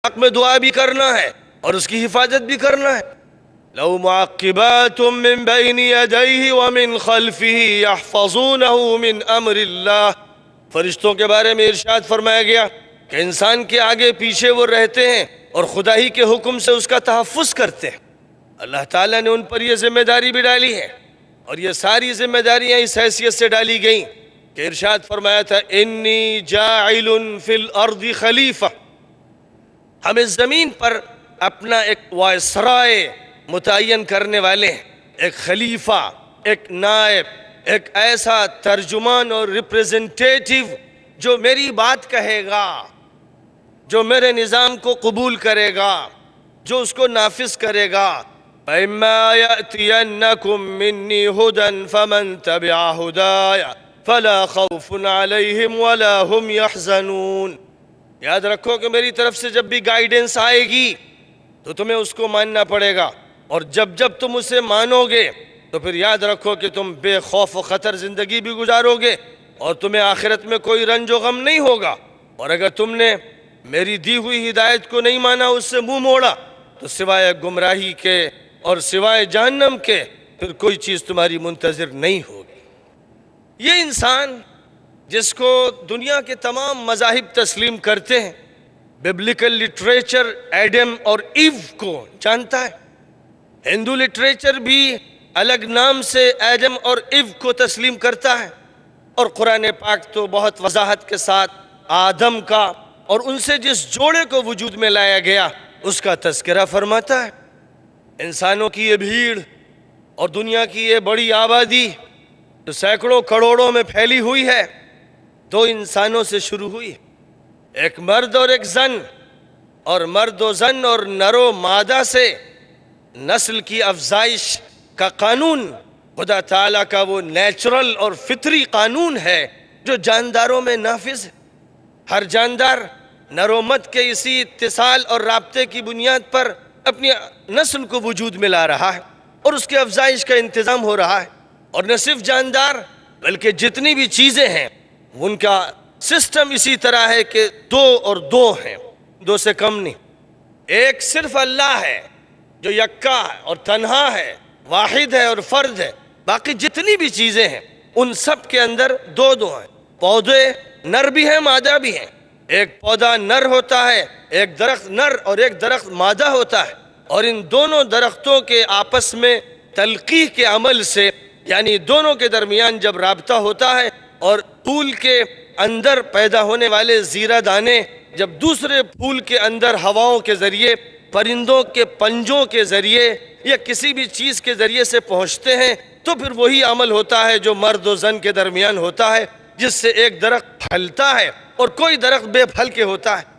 حق میں دعا بھی کرنا ہے اور اس کی حفاظت بھی کرنا ہے. لَهُ مُعَقِّبَاتٌ مِّن بَيْنِ يَدَيْهِ وَمِن خَلْفِهِ يَحْفَظُونَهُ مِنْ أَمْرِ اللَّهِ. فرشتوں کے بارے میں ارشاد فرمایا گیا کہ انسان کے آگے پیچھے وہ رہتے ہیں اور خدا ہی کے حکم سے اس کا تحفظ کرتے ہیں. اللہ تعالیٰ نے ان پر یہ ذمہ داری بھی ڈالی ہے، اور یہ ساری ذمہ داریاں اس حیثیت سے ڈالی گئیں کہ ارشاد فرمایا تھا انی جاعل فی الارض خلیفہ. ہم اس زمین پر اپنا ایک وائسرائے متعین کرنے والے ہیں، ایک خلیفہ، ایک نائب، ایک ایسا ترجمان اور ریپریزنٹیٹیو جو میری بات کہے گا، جو میرے نظام کو قبول کرے گا، جو اس کو نافذ کرے گا. فَإِمَّا يَأْتِيَنَّكُم مِّنِّي هُدًى فَمَن تَبِعَ هُدَايَ فَلَا خَوْفٌ عَلَيْهِمْ وَلَا هُمْ يَحْزَنُونَ. یاد رکھو کہ میری طرف سے جب بھی گائیڈنس آئے گی تو تمہیں اس کو ماننا پڑے گا، اور جب تم اسے مانو گے تو پھر یاد رکھو کہ تم بے خوف و خطر زندگی بھی گزارو گے اور تمہیں آخرت میں کوئی رنج و غم نہیں ہوگا. اور اگر تم نے میری دی ہوئی ہدایت کو نہیں مانا، اس سے منہ موڑا، تو سوائے گمراہی کے اور سوائے جہنم کے پھر کوئی چیز تمہاری منتظر نہیں ہوگی. یہ انسان جس کو دنیا کے تمام مذاہب تسلیم کرتے ہیں، ببلیکل لٹریچر ایڈم اور ایو کو جانتا ہے. ہندو لٹریچر بھی الگ نام سے ایڈم اور ایو کو تسلیم کرتا ہے، اور قرآن پاک تو بہت وضاحت کے ساتھ آدم کا اور ان سے جس جوڑے کو وجود میں لایا گیا اس کا تذکرہ فرماتا ہے. انسانوں کی یہ بھیڑ اور دنیا کی یہ بڑی آبادی جو سینکڑوں کروڑوں میں پھیلی ہوئی ہے، دو انسانوں سے شروع ہوئی، ایک مرد اور ایک زن، اور مرد و زن اور نر و مادہ سے نسل کی افزائش کا قانون خدا تعالیٰ کا وہ نیچرل اور فطری قانون ہے جو جانداروں میں نافذ ہے. ہر جاندار نر و مد کے اسی اتصال اور رابطے کی بنیاد پر اپنی نسل کو وجود میں لا رہا ہے اور اس کے افزائش کا انتظام ہو رہا ہے. اور نہ صرف جاندار بلکہ جتنی بھی چیزیں ہیں ان کا سسٹم اسی طرح ہے کہ دو اور دو ہیں، دو سے کم نہیں. ایک صرف اللہ ہے جو یکا ہے اور تنہا ہے، واحد ہے اور فرد ہے. باقی جتنی بھی چیزیں ہیں ان سب کے اندر دو دو ہیں. پودے نر بھی ہیں، مادہ بھی ہیں. ایک پودا نر ہوتا ہے، ایک درخت نر اور ایک درخت مادہ ہوتا ہے، اور ان دونوں درختوں کے آپس میں تلقیح کے عمل سے، یعنی دونوں کے درمیان جب رابطہ ہوتا ہے اور پھول کے اندر پیدا ہونے والے زیرہ دانے جب دوسرے پھول کے اندر ہواؤں کے ذریعے، پرندوں کے پنجوں کے ذریعے یا کسی بھی چیز کے ذریعے سے پہنچتے ہیں تو پھر وہی عمل ہوتا ہے جو مرد و زن کے درمیان ہوتا ہے، جس سے ایک درخت پھلتا ہے اور کوئی درخت بے پھل کے ہوتا ہے.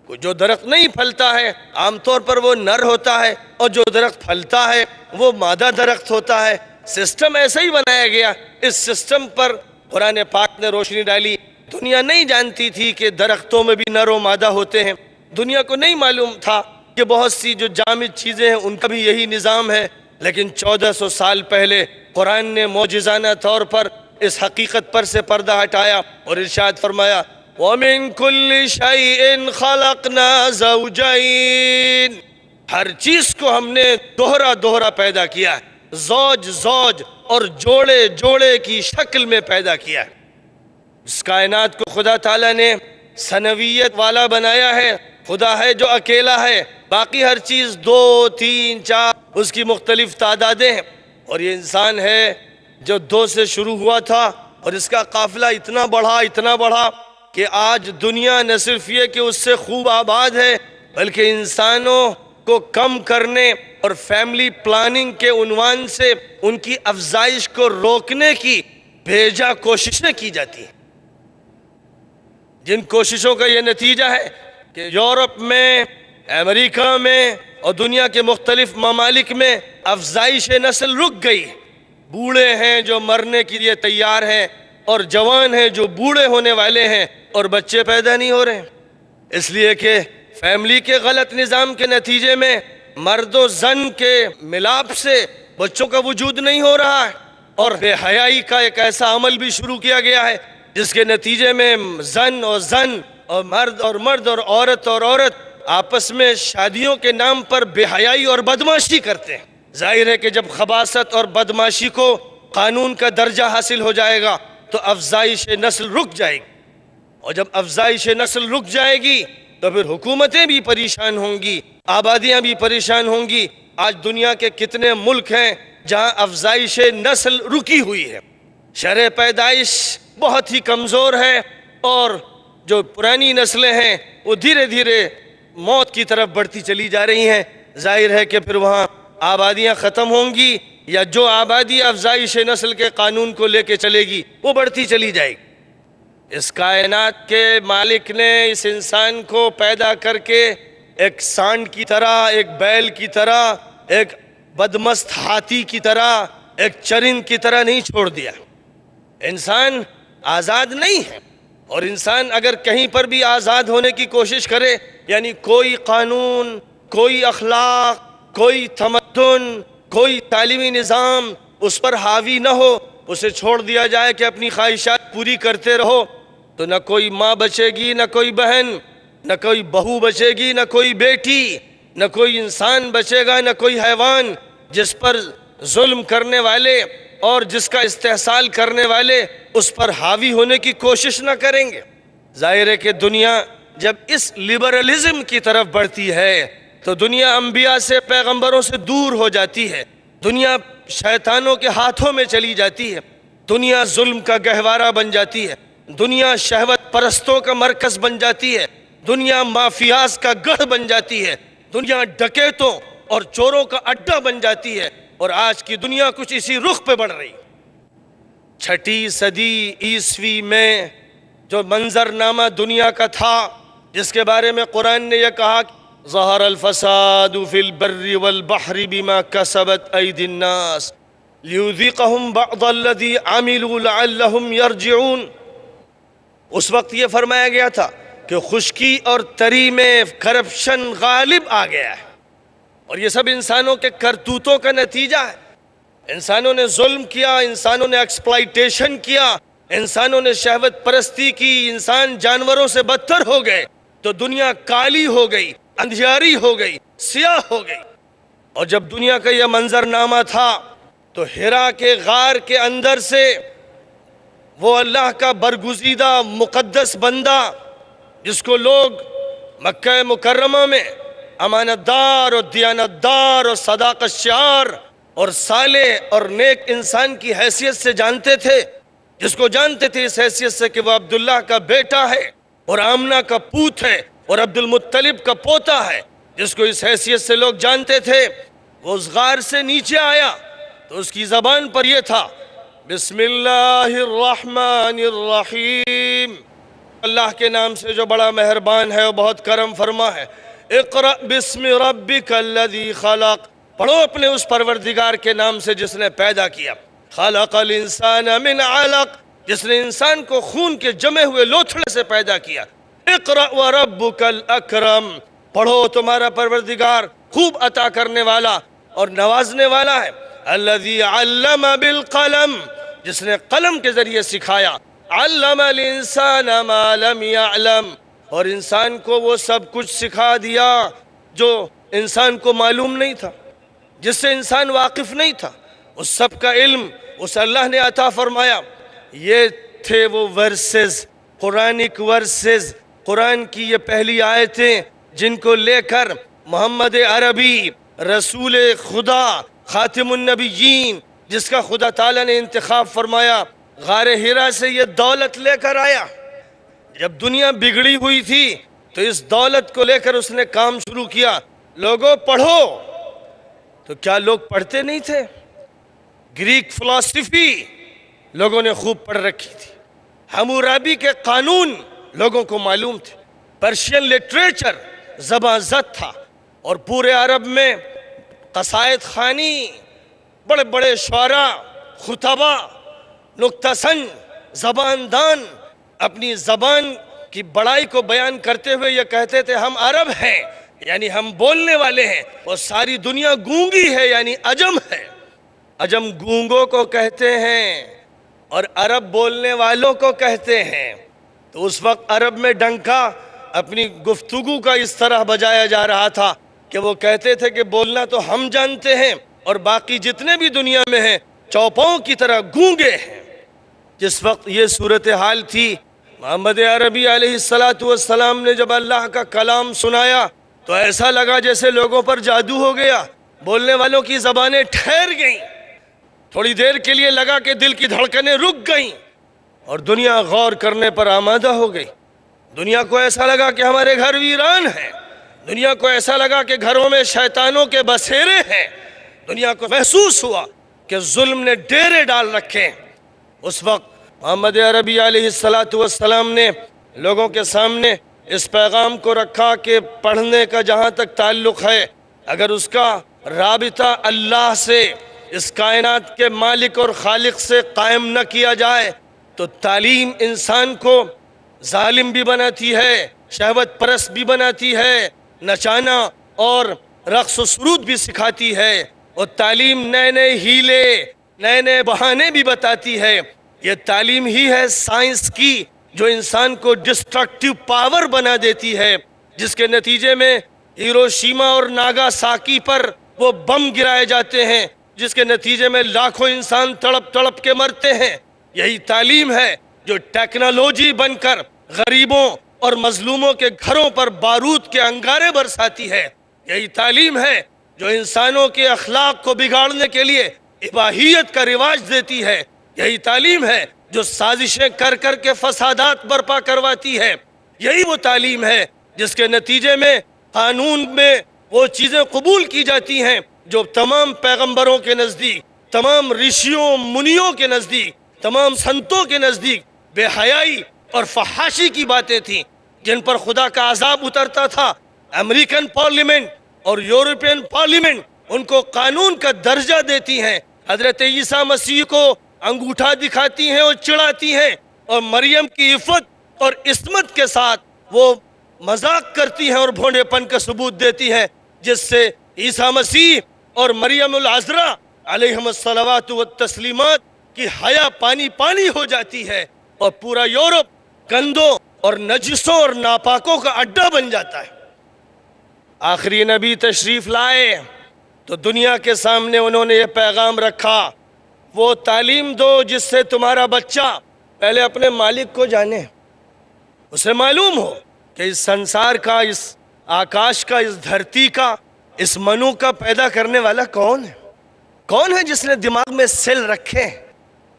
جو درخت نہیں پھلتا ہے عام طور پر وہ نر ہوتا ہے، اور جو درخت پھلتا ہے وہ مادہ درخت ہوتا ہے. سسٹم ایسا ہی بنایا گیا. اس سسٹم پر قرآن پاک نے روشنی ڈالی. دنیا نہیں جانتی تھی کہ درختوں میں بھی نر و مادہ ہوتے ہیں. دنیا کو نہیں معلوم تھا کہ بہت سی جو جامد چیزیں ہیں ان کا بھی یہی نظام ہے. لیکن 1400 سال پہلے قرآن نے معجزانہ طور پر اس حقیقت پر سے پردہ ہٹایا اور ارشاد فرمایا وَمِن كُلِّ شَيْءٍ خَلَقْنَا زَوْجَيْن. ہر چیز کو ہم نے دوہرا پیدا کیا ہے، زوج اور جوڑے کی شکل میں پیدا کیا ہے. اس کائنات کو خدا تعالیٰ نے ثنویت والا بنایا ہے. خدا ہے جو اکیلا ہے، باقی ہر چیز 2 3 4 اس کی مختلف تعدادیں ہیں. اور یہ انسان ہے جو 2 سے شروع ہوا تھا اور اس کا قافلہ اتنا بڑھا کہ آج دنیا نہ صرف یہ کہ اس سے خوب آباد ہے بلکہ انسانوں کو کم کرنے اور فیملی پلاننگ کے عنوان سے ان کی افزائش کو روکنے کی بھیجا کوششیں کی جاتی ہیں. جن کوششوں کا یہ نتیجہ ہے کہ یورپ میں، امریکہ میں اور دنیا کے مختلف ممالک میں افزائش نسل رک گئی. بوڑھے ہیں جو مرنے کے لیے تیار ہیں اور جوان ہیں جو بوڑھے ہونے والے ہیں اور بچے پیدا نہیں ہو رہے ہیں، اس لیے کہ فیملی کے غلط نظام کے نتیجے میں مرد و زن کے ملاپ سے بچوں کا وجود نہیں ہو رہا ہے. اور بے حیائی کا ایک ایسا عمل بھی شروع کیا گیا ہے جس کے نتیجے میں زن اور مرد اور عورت آپس میں شادیوں کے نام پر بے حیائی اور بدمعاشی کرتے ہیں۔ ظاہر ہے کہ جب خباثت اور بدمعاشی کو قانون کا درجہ حاصل ہو جائے گا تو افزائش نسل رک جائے گی، اور جب افزائش نسل رک جائے گی تو پھر حکومتیں بھی پریشان ہوں گی، آبادیاں بھی پریشان ہوں گی۔ آج دنیا کے کتنے ملک ہیں جہاں افزائش نسل رکی ہوئی ہے، شرح پیدائش بہت ہی کمزور ہے، اور جو پرانی نسلیں ہیں وہ دھیرے دھیرے موت کی طرف بڑھتی چلی جا رہی ہیں۔ ظاہر ہے کہ پھر وہاں آبادیاں ختم ہوں گی، یا جو آبادی افزائش نسل کے قانون کو لے کے چلے گی وہ بڑھتی چلی جائے گی۔ اس کائنات کے مالک نے اس انسان کو پیدا کر کے ایک سانڈ کی طرح، ایک بیل کی طرح، ایک بدمست ہاتھی کی طرح، ایک چرند کی طرح نہیں چھوڑ دیا۔ انسان آزاد نہیں ہے، اور انسان اگر کہیں پر بھی آزاد ہونے کی کوشش کرے، یعنی کوئی قانون، کوئی اخلاق، کوئی تمدن، کوئی تعلیمی نظام اس پر حاوی نہ ہو، اسے چھوڑ دیا جائے کہ اپنی خواہشات پوری کرتے رہو، تو نہ کوئی ماں بچے گی، نہ کوئی بہن، نہ کوئی بہو بچے گی، نہ کوئی بیٹی، نہ کوئی انسان بچے گا، نہ کوئی حیوان۔ جس پر ظلم کرنے والے اور جس کا استحصال کرنے والے اس پر حاوی ہونے کی کوشش نہ کریں گے۔ ظاہر ہے کہ دنیا جب اس لبرلزم کی طرف بڑھتی ہے تو دنیا انبیاء سے، پیغمبروں سے دور ہو جاتی ہے، دنیا شیطانوں کے ہاتھوں میں چلی جاتی ہے، دنیا ظلم کا گہوارہ بن جاتی ہے، دنیا شہوت پرستوں کا مرکز بن جاتی ہے، دنیا مافیاز کا گڑھ بن جاتی ہے، دنیا ڈکیتوں اور چوروں کا اڈا بن جاتی ہے، اور آج کی دنیا کچھ اسی رخ پہ بڑھ رہی ہے۔ 6 صدی عیسوی میں جو منظرنامہ دنیا کا تھا، جس کے بارے میں قرآن نے یہ کہا کہ ظہر الفساد فی البر والبحر بما کسبت ایدی الناس لیذیقہم بعض الذی عملوا لعلہم یرجعون، اس وقت یہ فرمایا گیا تھا کہ خشکی اور تری میں کرپشن غالب آ گیا ہے، اور یہ سب انسانوں کے کرتوتوں کا نتیجہ ہے۔ انسانوں نے ظلم کیا، انسانوں نے ایکسپلائٹیشن کیا، انسانوں نے شہوت پرستی کی، انسان جانوروں سے بدتر ہو گئے، تو دنیا کالی ہو گئی، اندھیاری ہو گئی، سیاہ ہو گئی۔ اور جب دنیا کا یہ منظرنامہ تھا تو حرا کے غار کے اندر سے وہ اللہ کا برگزیدہ مقدس بندہ، جس کو لوگ مکہ مکرمہ میں امانت دار اور دیانت دار اور صداقت شعار اور صالح اور نیک انسان کی حیثیت سے جانتے تھے، جس کو جانتے تھے اس حیثیت سے کہ وہ عبداللہ کا بیٹا ہے اور آمنہ کا پوت ہے اور عبد المطلب کا پوتا ہے، جس کو اس حیثیت سے لوگ جانتے تھے، وہ اس غار سے نیچے آیا تو اس کی زبان پر یہ تھا، بسم اللہ الرحمن الرحیم، اللہ کے نام سے جو بڑا مہربان ہے اور بہت کرم فرما ہے، اقرأ بسم ربک الذی خلق، پڑھو اپنے اس پروردگار کے نام سے جس نے پیدا کیا، خلق الانسان من علق، جس نے انسان کو خون کے جمے ہوئے لوتھڑے سے پیدا کیا، اقرأ وربک الاکرم، پڑھو تمہارا پروردگار خوب عطا کرنے والا اور نوازنے والا ہے، الذی علم بالقلم، جس نے قلم کے ذریعے سکھایا، علم الانسان ما لم يعلم، اور انسان کو وہ سب کچھ سکھا دیا جو انسان کو معلوم نہیں تھا، جس سے انسان واقف نہیں تھا، اس سب کا علم اس اللہ نے عطا فرمایا۔ یہ تھے وہ ورسز، قرآنک ورسز، قرآن کی یہ پہلی آیتیں جن کو لے کر محمد عربی، رسول خدا، خاتم النبیین، جس کا خدا تعالیٰ نے انتخاب فرمایا، غار حرا سے یہ دولت لے کر آیا۔ جب دنیا بگڑی ہوئی تھی تو اس دولت کو لے کر اس نے کام شروع کیا، لوگوں پڑھو، تو کیا لوگ پڑھتے نہیں تھے؟ گریک فلسفی لوگوں نے خوب پڑھ رکھی تھی، حمورابی کے قانون لوگوں کو معلوم تھے، پرشین لٹریچر زباں زد تھا، اور پورے عرب میں قصائد خوانی، بڑے بڑے شعراء، خطبہ، نکتہ سنج، زبان دان اپنی زبان کی بڑائی کو بیان کرتے ہوئے یہ کہتے تھے ہم عرب ہیں، یعنی ہم بولنے والے ہیں، اور ساری دنیا گونگی ہے یعنی عجم ہے۔ عجم گونگوں کو کہتے ہیں اور عرب بولنے والوں کو کہتے ہیں۔ تو اس وقت عرب میں ڈنکا اپنی گفتگو کا اس طرح بجایا جا رہا تھا کہ وہ کہتے تھے کہ بولنا تو ہم جانتے ہیں اور باقی جتنے بھی دنیا میں ہیں چوپاؤں کی طرح گونگے ہیں۔ جس وقت یہ صورتحال تھی، محمد عربی علیہ السلام نے جب اللہ کا کلام سنایا تو ایسا لگا جیسے لوگوں پر جادو ہو گیا، بولنے والوں کی زبانیں ٹھہر گئیں، تھوڑی دیر کے لیے لگا کہ دل کی دھڑکنیں رک گئیں اور دنیا غور کرنے پر آمادہ ہو گئی۔ دنیا کو ایسا لگا کہ ہمارے گھر ویران ہیں، دنیا کو ایسا لگا کہ گھروں میں شیطانوں کے بسیرے ہیں، دنیا کو محسوس ہوا کہ ظلم نے ڈیرے ڈال رکھے ہیں۔ اس وقت محمد عربی علیہ السلام نے لوگوں کے سامنے اس پیغام کو رکھا کہ پڑھنے کا جہاں تک تعلق ہے، اگر اس کا رابطہ اللہ سے، اس کائنات کے مالک اور خالق سے قائم نہ کیا جائے تو تعلیم انسان کو ظالم بھی بناتی ہے، شہوت پرست بھی بناتی ہے، نچانا اور رقص و سرود بھی سکھاتی ہے، اور تعلیم نئے نئے ہیلے، نئے نئے بہانے بھی بتاتی ہے۔ یہ تعلیم ہی ہے سائنس کی جو انسان کو ڈسٹرکٹیو پاور بنا دیتی ہے، جس کے نتیجے میں ہیروشیما اور ناگاساکی پر وہ بم گرائے جاتے ہیں، جس کے نتیجے میں لاکھوں انسان تڑپ تڑپ کے مرتے ہیں۔ یہی تعلیم ہے جو ٹیکنالوجی بن کر غریبوں اور مظلوموں کے گھروں پر بارود کے انگارے برساتی ہے۔ یہی تعلیم ہے جو انسانوں کے اخلاق کو بگاڑنے کے لیے اباحیت کا رواج دیتی ہے۔ یہی تعلیم ہے جو سازشیں کر کر کے فسادات برپا کرواتی ہے۔ یہی وہ تعلیم ہے جس کے نتیجے میں قانون میں وہ چیزیں قبول کی جاتی ہیں جو تمام پیغمبروں کے نزدیک، تمام رشیوں منیوں کے نزدیک، تمام سنتوں کے نزدیک بے حیائی اور فحاشی کی باتیں تھیں، جن پر خدا کا عذاب اترتا تھا۔ امریکن پارلیمنٹ اور یورپین پارلیمنٹ ان کو قانون کا درجہ دیتی ہیں، حضرت عیسیٰ مسیح کو انگوٹھا دکھاتی ہیں اور چڑھاتی ہیں، اور مریم کی عفت اور عصمت کے ساتھ وہ مذاق کرتی ہیں اور بھونڈے پن کا ثبوت دیتی ہیں، جس سے عیسیٰ مسیح اور مریم العذراء علیہم الصلوات والتسلیمات کی حیا پانی پانی ہو جاتی ہے، اور پورا یورپ گندوں اور نجسوں اور ناپاکوں کا اڈا بن جاتا ہے۔ آخری نبی تشریف لائے تو دنیا کے سامنے انہوں نے یہ پیغام رکھا، وہ تعلیم دو جس سے تمہارا بچہ پہلے اپنے مالک کو جانے، اسے معلوم ہو کہ اس سنسار کا، اس آکاش کا، اس دھرتی کا، اس منو کا پیدا کرنے والا کون ہے؟ کون ہے جس نے دماغ میں سیل رکھے ہیں؟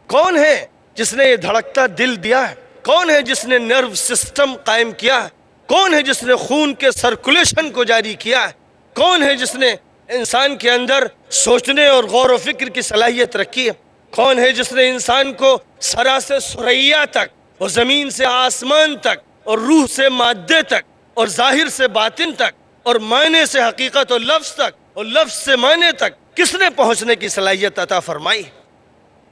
کون ہے جس نے یہ دھڑکتا دل دیا ہے؟ کون ہے جس نے نرو سسٹم قائم کیا ہے؟ کون ہے جس نے خون کے سرکولیشن کو جاری کیا ہے؟ کون ہے جس نے انسان کے اندر سوچنے اور غور و فکر کی صلاحیت رکھی ہے؟ کون ہے جس نے انسان کو سرا سے ثریا تک اور زمین سے آسمان تک اور روح سے مادے تک اور ظاہر سے باطن تک اور معنی سے حقیقت اور لفظ تک اور لفظ سے معنی تک کس نے پہنچنے کی صلاحیت عطا فرمائی؟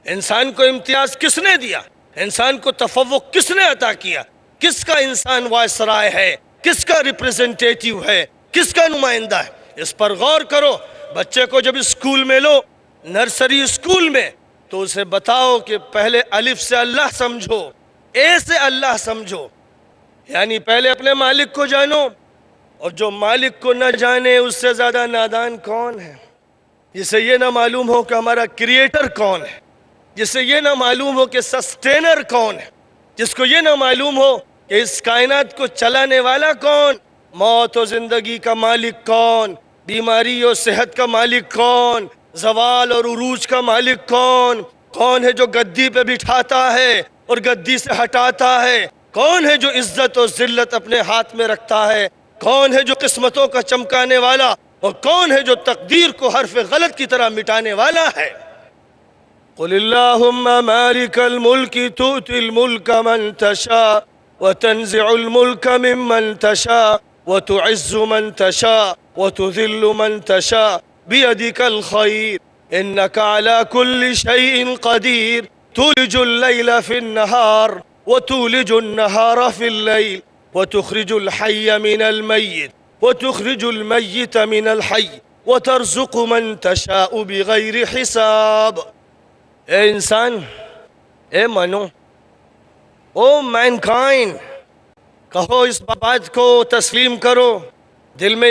انسان کو امتیاز کس نے دیا؟ انسان کو تفوق کس نے عطا کیا؟ کس کا انسان وائسرائے ہے؟ کس کا ریپریزنٹیٹیو ہے؟ کس کا نمائندہ ہے؟ اس پر غور کرو۔ بچے کو جب اسکول میں لو، نرسری اسکول میں، تو اسے بتاؤ کہ پہلے الف سے اللہ سمجھو، اے سے اللہ سمجھو، یعنی پہلے اپنے مالک کو جانو، اور جو مالک کو نہ جانے اس سے زیادہ نادان کون ہے؟ جسے یہ نہ معلوم ہو کہ ہمارا کریٹر کون ہے، جسے یہ نہ معلوم ہو کہ سسٹینر کون ہے، جس کو یہ نہ معلوم ہو کہ اس کائنات کو چلانے والا کون، موت و زندگی کا مالک کون، بیماری اور صحت کا مالک کون، زوال اور عروج کا مالک کون، کون ہے جو گدی پہ بٹھاتا ہے اور گدی سے ہٹاتا ہے، کون ہے جو عزت اور ذلت اپنے ہاتھ میں رکھتا ہے، کون ہے جو قسمتوں کا چمکانے والا، اور کون ہے جو تقدیر کو حرف غلط کی طرح مٹانے والا ہے۔ قل اللہم مالک الملک تؤتی الملک من تشاء وتنزع الملک ممن تشاء وتعز من تشاء وتذل من تشاء بیدک الخیر انک علی کل شیء قدیر تولج اللیل فی النہار وتولج النہار فی اللیل وتخرج الحی من المیت وتخرج المیت من الحی وترزق من تشاء بغیر حساب۔ اے انسان، اے منو، او مینکائنڈ، کہو اس بات کو تسلیم کرو، دل میں